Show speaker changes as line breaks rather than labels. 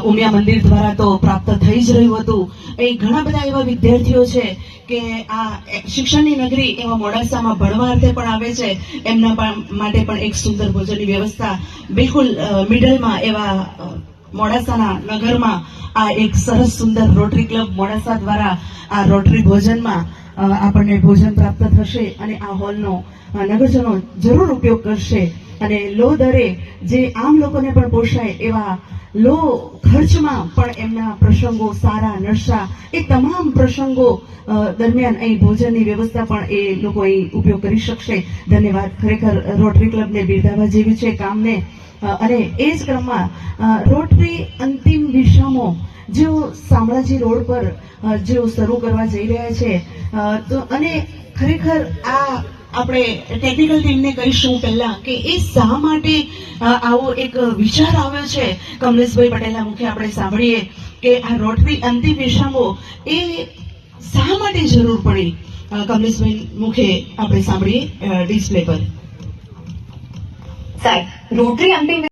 ઉમિયા મંદિર દ્વારા તો પ્રાપ્ત થઈ જ રહ્યું હતું. એ ઘણા બધા એવા વિદ્યાર્થીઓ છે કે આ શિક્ષણની નગરી એવા મોડાસામાં ભણવા અર્થે પણ આવે છે. એમના માટે પણ એક સુંદર ભોજનની વ્યવસ્થા બિલકુલ મિડલમાં એવા મોડાસાના નગરમાં આ એક સરસ સુંદર રોટરી ક્લબ મોડાસા દ્વારા આ રોટરી ભોજનમાં આપણને ભોજન પ્રાપ્ત થશે અને આ હોલનો નગરજનો જરૂર ઉપયોગ કરશે અને લો દરે જે આમ લોકોને પણ પોષાય એવા લો ખર્ચમાં પણ એમના પ્રસંગો સારા નરસા એ તમામ પ્રસંગો દરમિયાન અહીં ભોજનની વ્યવસ્થા પણ એ લોકો અહીં ઉપયોગ કરી શકશે. ધન્યવાદ. ખરેખર રોટરી ક્લબને બિરદાવવા જેવી છે કામને. અને એ જ ક્રમમાં રોટરી અંતિમ વિશ્રામો જેઓ શામળાજી રોડ પર જેઓ શરૂ કરવા જઈ રહ્યા છે તો અને ખરેખર આ આપણે ટેકનિકલ ટીમને કહીશું પહેલા કે એ શા માટે આવો એક વિચાર આવ્યો છે. કમલેશભાઈ પટેલના મુખે આપણે સાંભળીએ કે આ રોટરી અંતિમ વિશ્રામો એ શા માટે જરૂર પડી. કમલેશભાઈ મુખે આપણે સાંભળીએ ડિસ્પ્લે પર.
સાહેબ, રોટરી અંતિમ